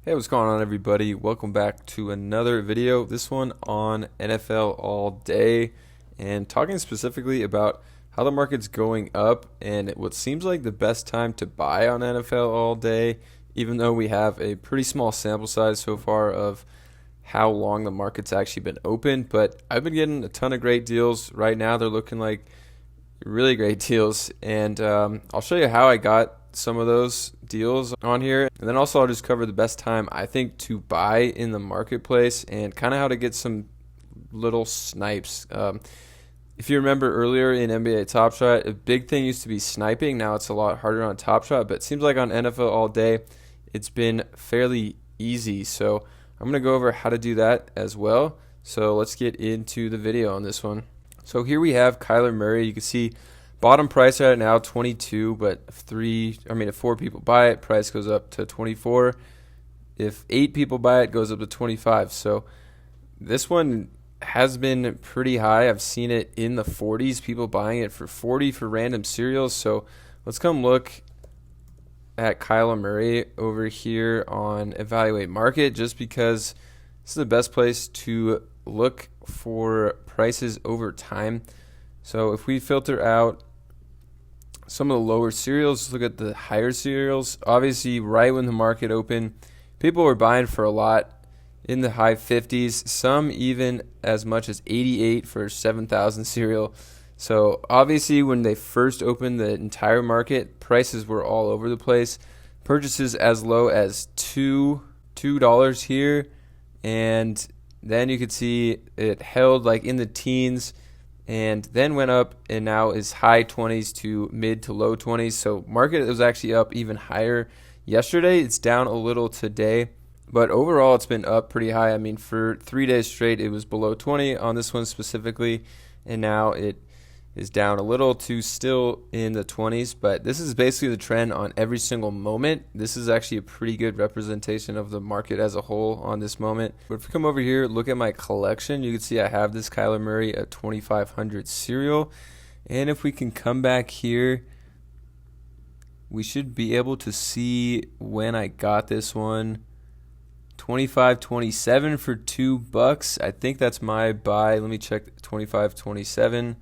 Hey, what's going on, everybody? Welcome back to another video. This one on NFL all day, and talking specifically about how the market's going up and what seems like the best time to buy on NFL all day, even though we have a pretty small sample size so far of how long the market's actually been open. But I've been getting a ton of great deals right now. They're looking like really great deals, and I'll show you how I got some of those deals on here, and then also I'll just cover the best time I think to buy in the marketplace and kind of how to get some little snipes. If you remember earlier in NBA Top Shot, a big thing used to be sniping. Now it's a lot harder on Top Shot, but it seems like on NFL all day it's been fairly easy. So I'm going to go over how to do that as well. So let's get into the video on this one. So here we have Kyler Murray. You can see bottom price right now 22, but if 4 people buy it, price goes up to 24. If 8 people buy it, it goes up to 25. So this one has been pretty high. I've seen it in the 40s, people buying it for 40 for random serials. So let's come look at Kyler Murray over here on Evaluate Market, just because this is the best place to look for prices over time. So if we filter out some of the lower serials, look at the higher serials. Obviously, right when the market opened, people were buying for a lot in the high 50s, some even as much as 88 for 7,000 serial. So obviously, when they first opened the entire market, prices were all over the place. Purchases as low as $2 here, and then you could see it held like in the teens and then went up and now is high 20s to mid to low 20s. So market was actually up even higher yesterday. It's down a little today, but overall it's been up pretty high. I mean, for 3 days straight it was below 20 on this one specifically, and now it is down a little to still in the 20s. But this is basically the trend on every single moment. This is actually a pretty good representation of the market as a whole on this moment. But if we come over here, look at my collection, you can see I have this Kyler Murray at 2500 serial. And if we can come back here, we should be able to see when I got this one. 25.27 for $2. I think that's my buy. Let me check. 25.27.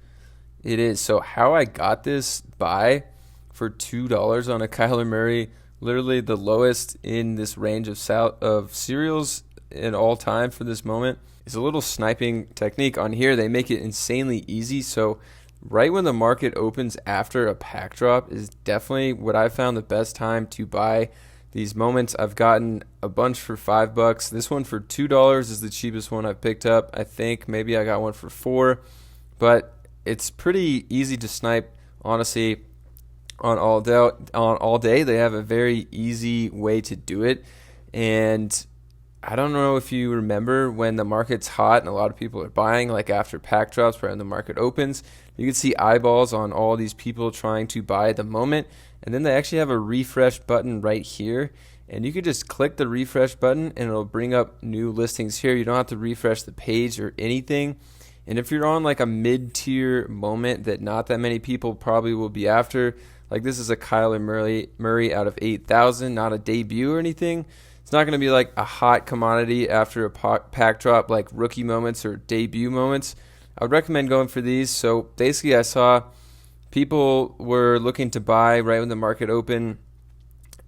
It is. So how I got this buy for $2 on a Kyler Murray, literally the lowest in this range of serials in all time for this moment, is a little sniping technique on here. They make it insanely easy. So right when the market opens after a pack drop is definitely what I found the best time to buy these moments. I've gotten a bunch for $5. This one for $2 is the cheapest one I've picked up. I think maybe I got one for $4, but it's pretty easy to snipe, honestly, on all day. They have a very easy way to do it. And I don't know if you remember when the market's hot and a lot of people are buying, like after pack drops, right when the market opens, you can see eyeballs on all these people trying to buy at the moment. And then they actually have a refresh button right here. And you could just click the refresh button and it'll bring up new listings here. You don't have to refresh the page or anything. And if you're on like a mid-tier moment that not that many people probably will be after, like this is a Kyler Murray out of 8,000, not a debut or anything. It's not going to be like a hot commodity after a pack drop like rookie moments or debut moments. I would recommend going for these. So basically I saw people were looking to buy right when the market opened,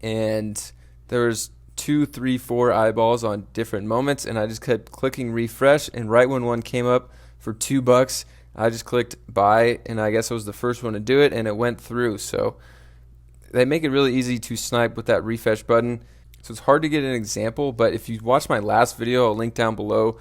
and there was 2, 3, 4 eyeballs on different moments, and I just kept clicking refresh, and right when one came up for $2, I just clicked buy, and I guess I was the first one to do it, and it went through. So they make it really easy to snipe with that refresh button. So it's hard to get an example, but if you watch my last video, I'll link down below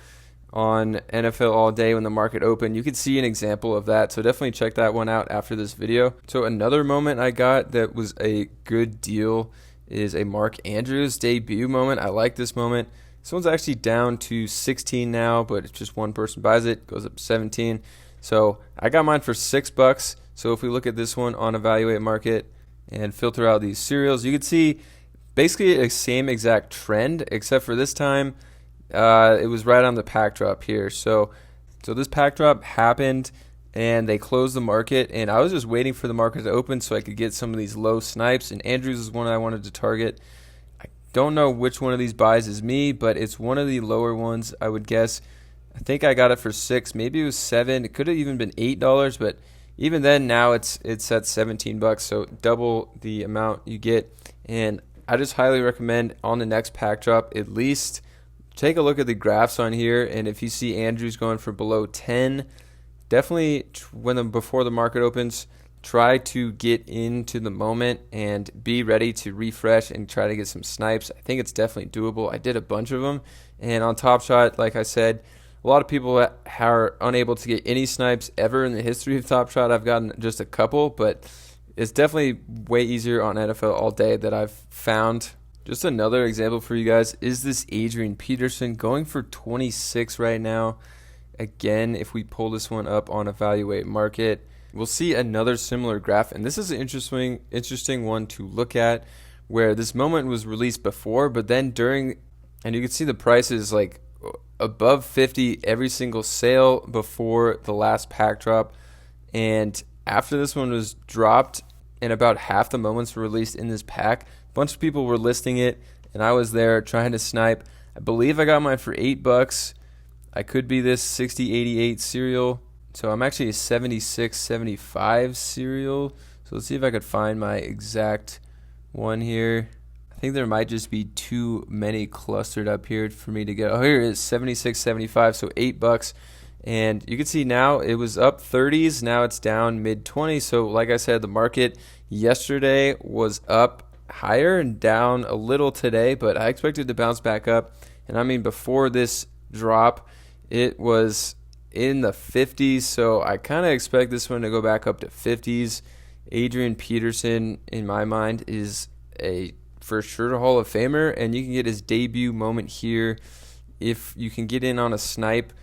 on NFL all day when the market opened, you can see an example of that. So definitely check that one out after this video. So another moment I got that was a good deal is a Mark Andrews debut moment. I like this moment. This one's actually down to 16 now, but if just one person buys it, goes up to 17. So I got mine for $6. So if we look at this one on Evaluate Market and filter out these serials, you can see basically the same exact trend, except for this time it was right on the pack drop here. So this pack drop happened and they closed the market, and I was just waiting for the market to open so I could get some of these low snipes, and Andrews is one I wanted to target. I Don't know which one of these buys is me, but it's one of the lower ones, I would guess. I think I got it for 6, maybe it was 7. It could have even been $8, but even then now it's at 17 bucks, so double the amount you get. And I just highly recommend on the next pack drop, at least take a look at the graphs on here, and if you see Andrews going for below 10, definitely before the market opens, try to get into the moment and be ready to refresh and try to get some snipes. I think it's definitely doable. I did a bunch of them, and on Top Shot, like I said, a lot of people are unable to get any snipes ever in the history of Top Shot. I've gotten just a couple, but it's definitely way easier on NFL All Day that I've found. Just another example for you guys is this Adrian Peterson going for 26 right now. Again, if we pull this one up on Evaluate Market, we'll see another similar graph, and this is an interesting one to look at, where this moment was released before, but then during, and you can see the prices like above 50 every single sale before the last pack drop, and after this one was dropped and about half the moments were released in this pack, a bunch of people were listing it, and I was there trying to snipe. I believe I got mine for $8. I could be this 6088 serial. So I'm actually a 7675 serial. So let's see if I could find my exact one here. I think there might just be too many clustered up here for me to get. Oh, here it is, 7675, so $8. And you can see now it was up 30s, now it's down mid 20s. So like I said, the market yesterday was up higher and down a little today, but I expected to bounce back up. And I mean, before this drop, it was in the 50s, so I kind of expect this one to go back up to 50s. Adrian Peterson, in my mind, is a for sure Hall of Famer, and you can get his debut moment here if you can get in on a snipe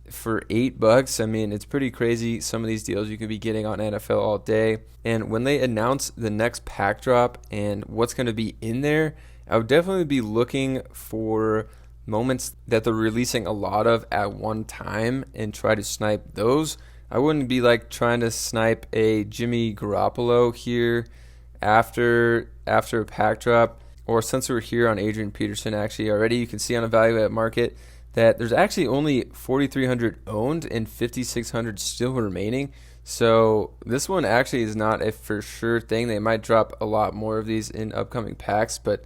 for $8. I mean, it's pretty crazy some of these deals you could be getting on NFL All Day. And when they announce the next pack drop and what's going to be in there, I would definitely be looking for moments that they're releasing a lot of at one time and try to snipe those. I wouldn't be like trying to snipe a Jimmy Garoppolo here after a pack drop. Or since we're here on Adrian Peterson, actually already you can see on Evaluate Market that there's actually only 4,300 owned and 5,600 still remaining. So this one actually is not a for sure thing. They might drop a lot more of these in upcoming packs, but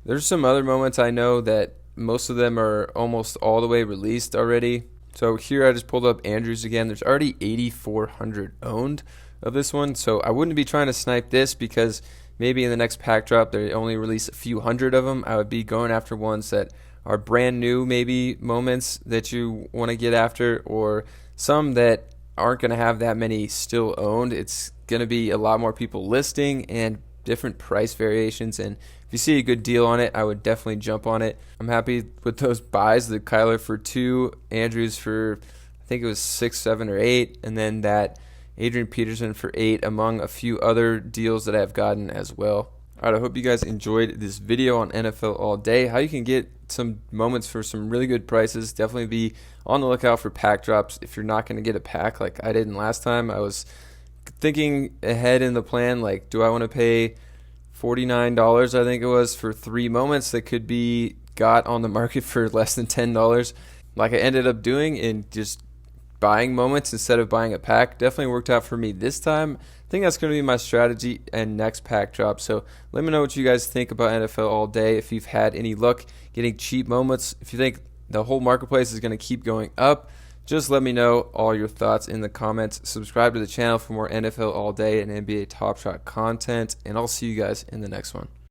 there's some other moments I know that most of them are almost all the way released already. So here I just pulled up Andrews again. There's already 8,400 owned of this one. So I wouldn't be trying to snipe this because maybe in the next pack drop they only release a few hundred of them. I would be going after ones that are brand new, maybe moments that you want to get after, or some that aren't going to have that many still owned. It's going to be a lot more people listing and different price variations, and if you see a good deal on it, I would definitely jump on it. I'm happy with those buys, the Kyler for 2, Andrews for I think it was 6, 7, or 8, and then that Adrian Peterson for 8, among a few other deals that I've gotten as well. All right, I hope you guys enjoyed this video on NFL All Day, how you can get some moments for some really good prices. Definitely be on the lookout for pack drops if you're not going to get a pack like I didn't last time. I was thinking ahead in the plan, like, do I want to pay $49, I think it was, for 3 moments that could be got on the market for less than $10, like I ended up doing, and just buying moments instead of buying a pack. Definitely worked out for me this time. I think that's going to be my strategy and next pack drop. So let me know what you guys think about NFL All Day, if you've had any luck getting cheap moments, if you think the whole marketplace is going to keep going up. Just let me know all your thoughts in the comments. Subscribe to the channel for more NFL All Day and NBA Top Shot content, and I'll see you guys in the next one.